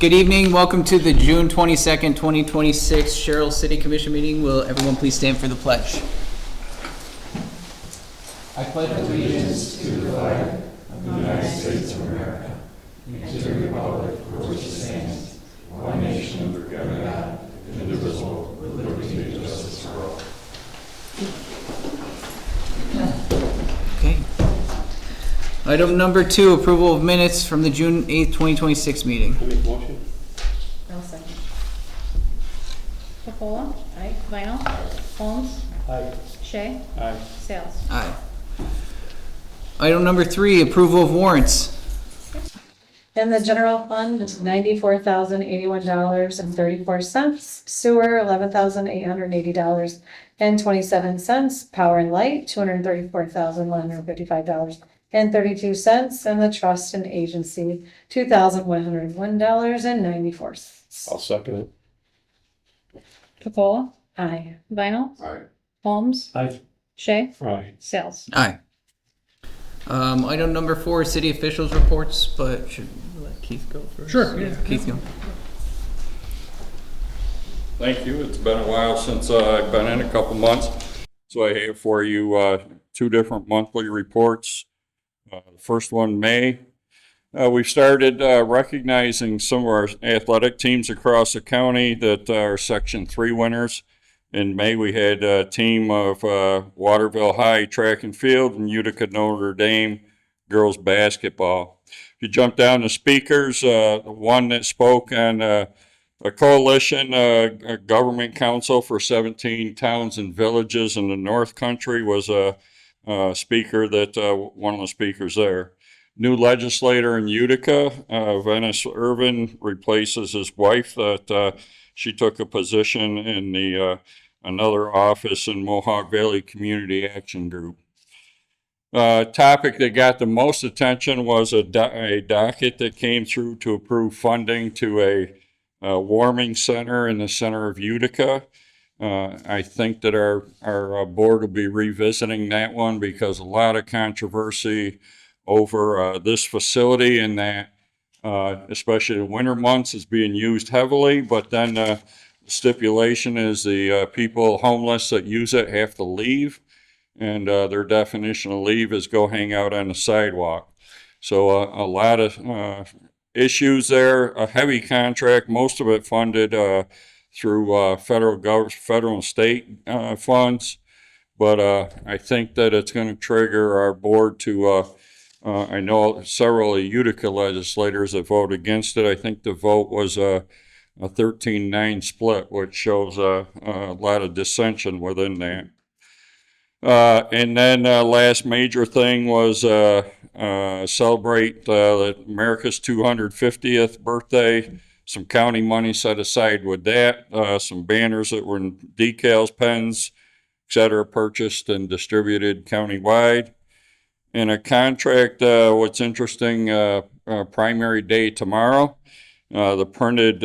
Good evening. Welcome to the June 22nd, 2026 Sherrill City Commission meeting. Will everyone please stand for the pledge? I pledge allegiance to the flag of the United States of America and to the republic for which it stands, one nation under God, indivisible, with liberty and justice for all. Okay. Item number 2, approval of minutes from the June 8th, 2026 meeting. I make a motion. I'll second. Capola. Aye. Vinyl. Holmes. Aye. Shea. Aye. Sales. Aye. Item number 3, approval of warrants. In the general fund, it's $94,081.34. Sewer, $11,880.27. Power and light, $234,155.32. And the trust and agency, $2,101.94. I'll second it. Capola. Aye. Vinyl. Aye. Holmes. Aye. Shea. Aye. Sales. Aye. Item number 4, city officials reports, but should we let Keith go first? Sure, yeah. Keith, go. Thank you. It's been a while since I've been in, a couple months. So I have for you 2 different monthly reports. The first one, May. We've started recognizing some of our athletic teams across the county that are Section 3 winners. In May, we had a team of Waterville High track and field and Utica Notre Dame girls basketball. If you jump down to speakers, the one that spoke on a coalition, a government council for 17 towns and villages in the North Country was a speaker that, one of the speakers there. New legislator in Utica, Venice Irvin, replaces his wife that she took a position in the another office in Mohawk Valley Community Action Group. Topic that got the most attention was a docket that came through to approve funding to a warming center in the center of Utica. I think that our board will be revisiting that one because a lot of controversy over this facility and that especially the winter months is being used heavily, but then stipulation is the people homeless that use it have to leave, and their definition of leave is go hang out on the sidewalk. So a lot of issues there. A heavy contract, most of it funded through federal and state funds, but I think that it's going to trigger our board to. I know several Utica legislators that voted against it. I think the vote was a 13-9 split, which shows a lot of dissension within that. And then last major thing was celebrate America's 250th birthday. Some county money set aside with that. Some banners that were in decals, pens, etc., purchased and distributed countywide. And a contract, what's interesting, primary day tomorrow. The printed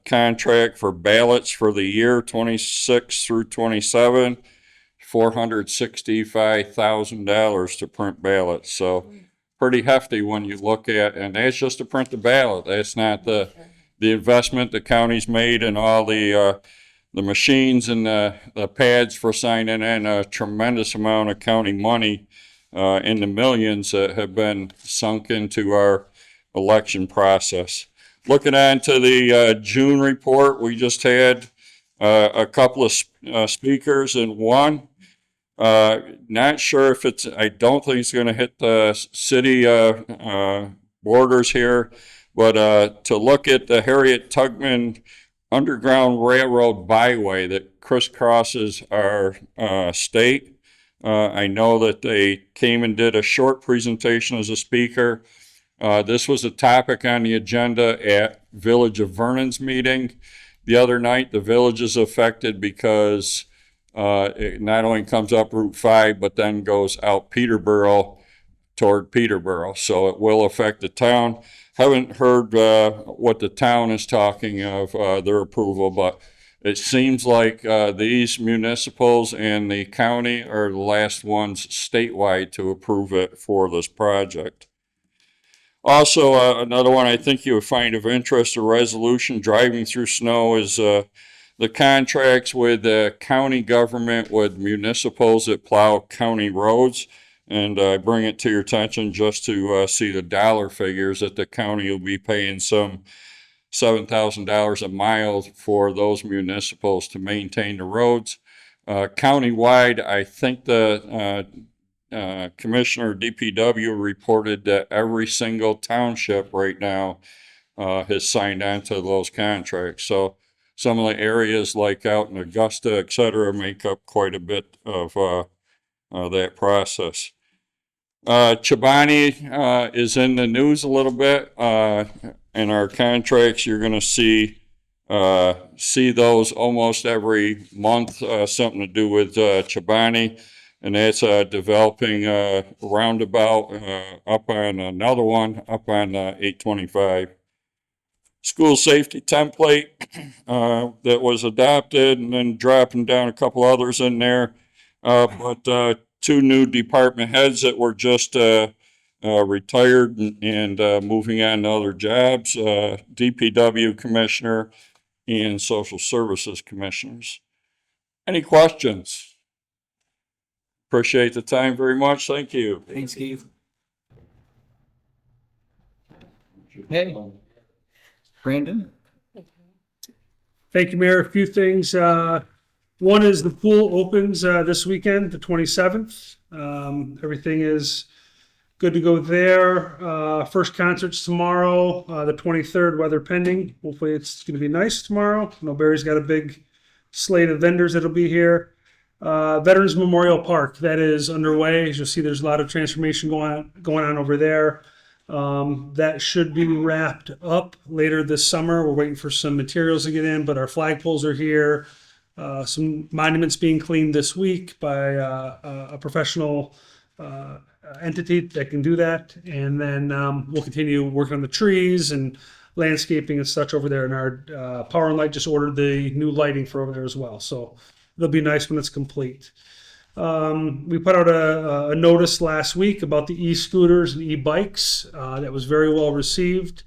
contract for ballots for the year 26 through 27, $465,000 to print ballots. So pretty hefty when you look at, and that's just to print the ballot. That's not the investment the county's made in all the machines and the pads for signing in. A tremendous amount of county money in the millions that have been sunk into our election process. Looking on to the June report, we just had a couple of speakers, and one, not sure if I don't think it's going to hit the city borders here, but to look at the Harriet Tubman Underground Railroad byway that crisscrosses our state. I know that they came and did a short presentation as a speaker. This was a topic on the agenda at Village of Vernon's meeting the other night. The village is affected because it not only comes up Route 5, but then goes out Peterborough toward Peterborough. So it will affect the town. Haven't heard what the town is talking of, their approval, but it seems like these municipals and the county are the last ones statewide to approve it for this project. Also, another one I think you would find of interest or resolution driving through snow is the contracts with the county government with municipals that plow county roads. And I bring it to your attention just to see the dollar figures that the county will be paying some $7,000 a mile for those municipals to maintain the roads. Countywide, I think the Commissioner DPW reported that every single township right now has signed on to those contracts. So some of the areas like out in Augusta, et cetera, make up quite a bit of that process. Chobani is in the news a little bit. In our contracts, you're going to see those almost every month, something to do with Chobani. And that's developing a roundabout up on another one up on 825. School safety template that was adopted, and then dropping down a couple others in there. But two new department heads that were just retired and moving on to other jobs, DPW commissioner and social services commissioners. Any questions? Appreciate the time very much. Thank you. Thanks, Keith. Hey, Brandon? Thank you, Mayor. A few things. One is the pool opens this weekend, the 27th. Everything is good to go there. First concert's tomorrow, the 23rd, weather pending. Hopefully it's going to be nice tomorrow. I know Barry's got a big slate of vendors that'll be here. Veterans Memorial Park, that is underway. As you'll see, there's a lot of transformation going on over there. That should be wrapped up later this summer. We're waiting for some materials to get in, but our flagpoles are here. Some monuments being cleaned this week by a professional entity that can do that. And then we'll continue working on the trees and landscaping and such over there. And our Power and Light just ordered the new lighting for over there as well. So it'll be nice when it's complete. We put out a notice last week about the e-scooters and e-bikes. That was very well received.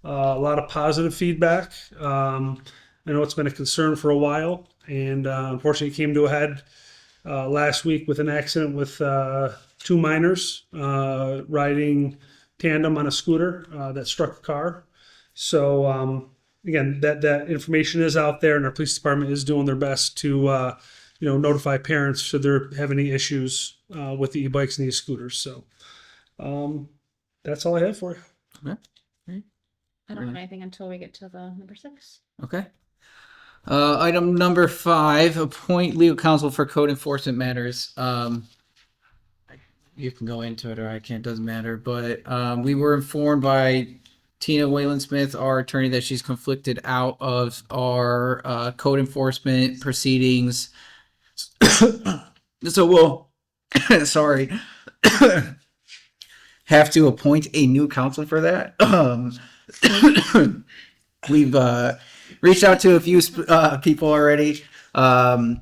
A lot of positive feedback. I know it's been a concern for a while, and unfortunately it came to a head last week with an accident with two minors riding tandem on a scooter that struck a car. So again, that information is out there, and our police department is doing their best to notify parents should there have any issues with the e-bikes and the e-scooters. So that's all I have for you. Okay. I don't have anything until we get to the number 6. Okay. Item number 5, appoint legal counsel for code enforcement matters. You can go into it or I can't, doesn't matter. But we were informed by Tina Wayland Smith, our attorney, that she's conflicted out of our code enforcement proceedings. So we'll, sorry, have to appoint a new counsel for that. We've reached out to a few people already. The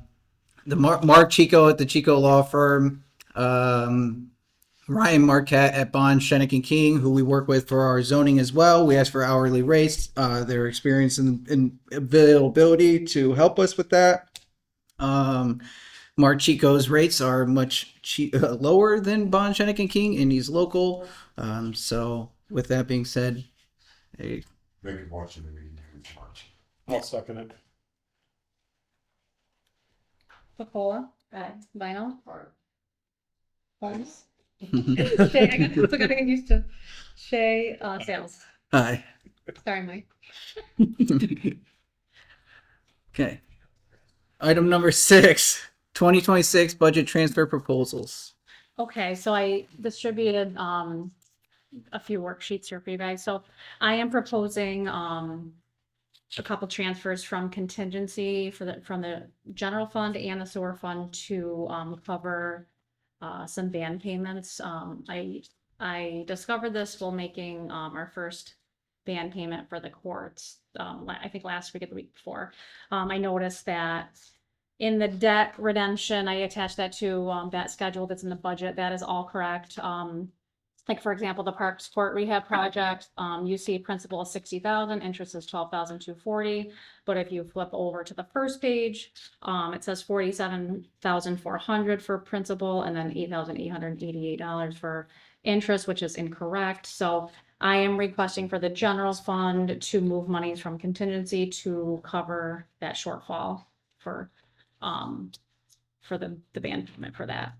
Mark Chico at the Chico Law Firm, Ryan Marquette at Bond, Shenick and King, who we work with for our zoning as well. We ask for hourly rates, their experience and availability to help us with that. Mark Chico's rates are much lower than Bond, Shenick and King, and he's local. So with that being said, hey. Make it watch the meeting. I'll second it. Pacola. Aye. Vinyl. Holmes. Shay, I still gotta get used to Shay. Sales. Hi. Sorry, Mike. Okay. Item number 6, 2026 budget transfer proposals. Okay, so I distributed a few worksheets here for you guys. So I am proposing a couple transfers from contingency from the general fund and the sewer fund to cover some band payments. I discovered this while making our first band payment for the courts. I think last week or the week before. I noticed that in the debt redemption, I attached that to that schedule that's in the budget. That is all correct. like, for example, the Parks Court Rehab Project, you see principal is 60,000, interest is 12,240. But if you flip over to the first page, it says 47,400 for principal and then $8,888 for interest, which is incorrect. So I am requesting for the general fund to move monies from contingency to cover that shortfall for the band payment for that.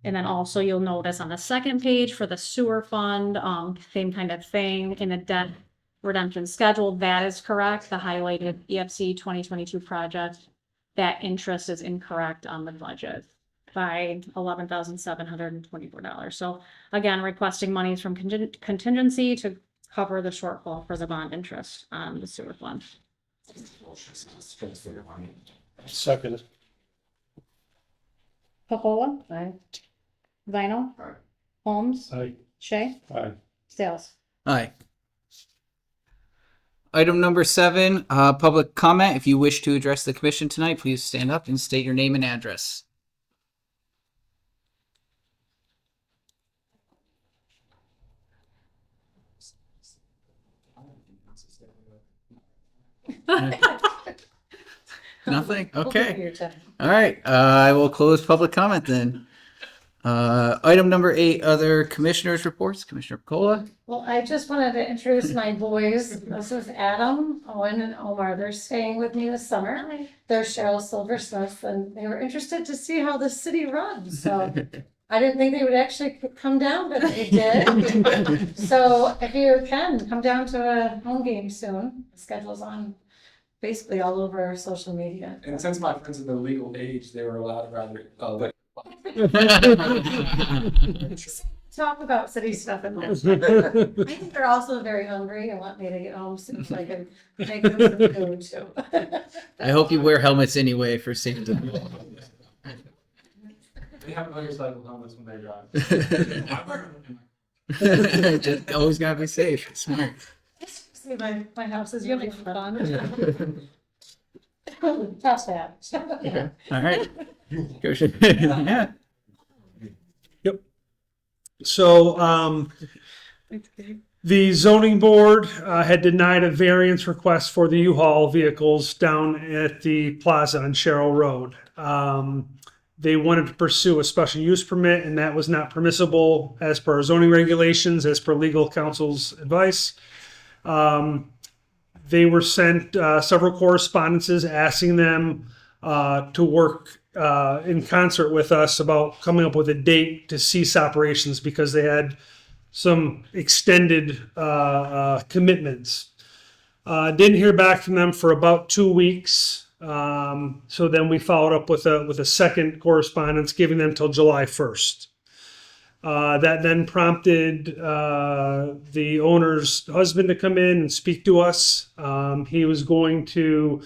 And then also you'll notice on the second page for the sewer fund, same kind of thing in the debt redemption schedule, that is correct. The highlighted EFC 2022 project, that interest is incorrect on the budget by $11,724. So again, requesting monies from contingency to cover the shortfall for the bond interest on the sewer fund. Second. Popola, Aye. Vinyl, Aye. Holmes, Aye. Shay, Aye. Sales. Aye. Item number 7, public comment. If you wish to address the commission tonight, please stand up and state your name and address. Nothing? Okay. Your time. All right. I will close public comment then. Item number 8, other commissioners' reports. Commissioner Paccola. Well, I just wanted to introduce my boys. This is Adam, Owen, and Omar. They're staying with me this summer. They're Sherrill Silversmiths, and they were interested to see how the city runs. So I didn't think they would actually come down, but they did. So if you can, come down to a home game soon. The schedule's on basically all over social media. And since my friends in the legal age, they were allowed rather, Talk about city stuff and I think they're also very hungry and want me to get home soon so I can make them some food too. I hope you wear helmets anyway for safety. they have motorcycle helmets when they drive. Just always gotta be safe. Smart. See, my house is really fun. Tough that. All right. Go ahead. Yeah. So, the zoning board had denied a variance request for the U-Haul vehicles down at the plaza on Sherrill Road. They wanted to pursue a special use permit, and that was not permissible as per our zoning regulations, as per legal counsel's advice. They were sent several correspondences asking them to work in concert with us about coming up with a date to cease operations because they had some extended commitments. Didn't hear back from them for about 2 weeks. So then we followed up with a second correspondence giving them till July 1st. That then prompted the owner's husband to come in and speak to us. He was going to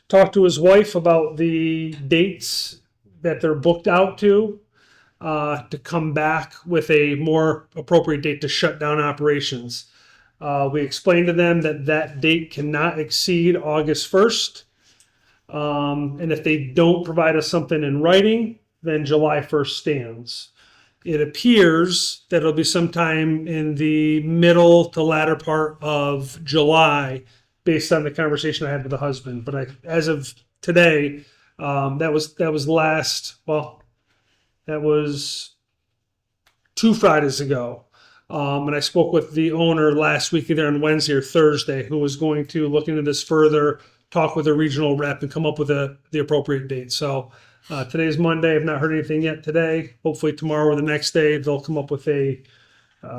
talk to his wife about the dates that they're booked out to come back with a more appropriate date to shut down operations. We explained to them that date cannot exceed August 1st. And if they don't provide us something in writing, then July 1st stands. It appears that it'll be sometime in the middle to latter part of July based on the conversation I had with the husband. But as of today, that was 2 Fridays ago. And I spoke with the owner last week, either on Wednesday or Thursday, who was going to look into this further, talk with a regional rep, and come up with the appropriate date. So today's Monday. I've not heard anything yet today. Hopefully tomorrow or the next day, they'll come up with a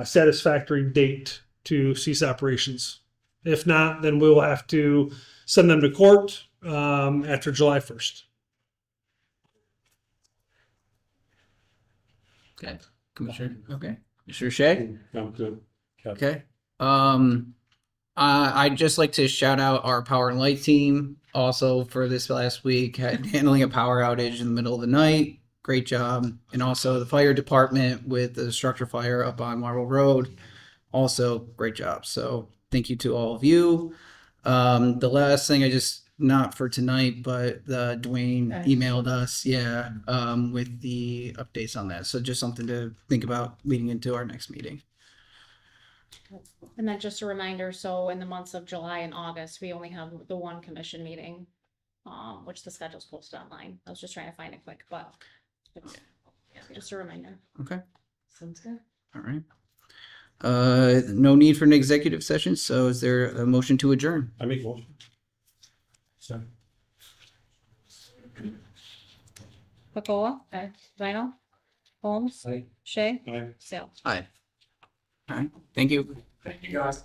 satisfactory date to cease operations. If not, then we'll have to send them to court after July 1st. Okay. Commissioner. Okay. Commissioner Shea. I'm good. Okay. I'd just like to shout out our power and light team also for this last week, handling a power outage in the middle of the night. Great job. And also the fire department with the structure fire up on Marble Road. Also great job. So thank you to all of you. The last thing not for tonight, but Dwayne emailed us, with the updates on that. So just something to think about leading into our next meeting. And then just a reminder, so in the months of July and August, we only have the one commission meeting, which the schedule's posted online. I was just trying to find it quick, but it's, yeah, just a reminder. Okay. Sounds good. All right. No need for an executive session. So is there a motion to adjourn? I make motion. Sorry. Pacola? Aye. Vinyl? Holmes? Aye. Shay? Aye. Sale? Aye. All right. Thank you. Thank you, guys.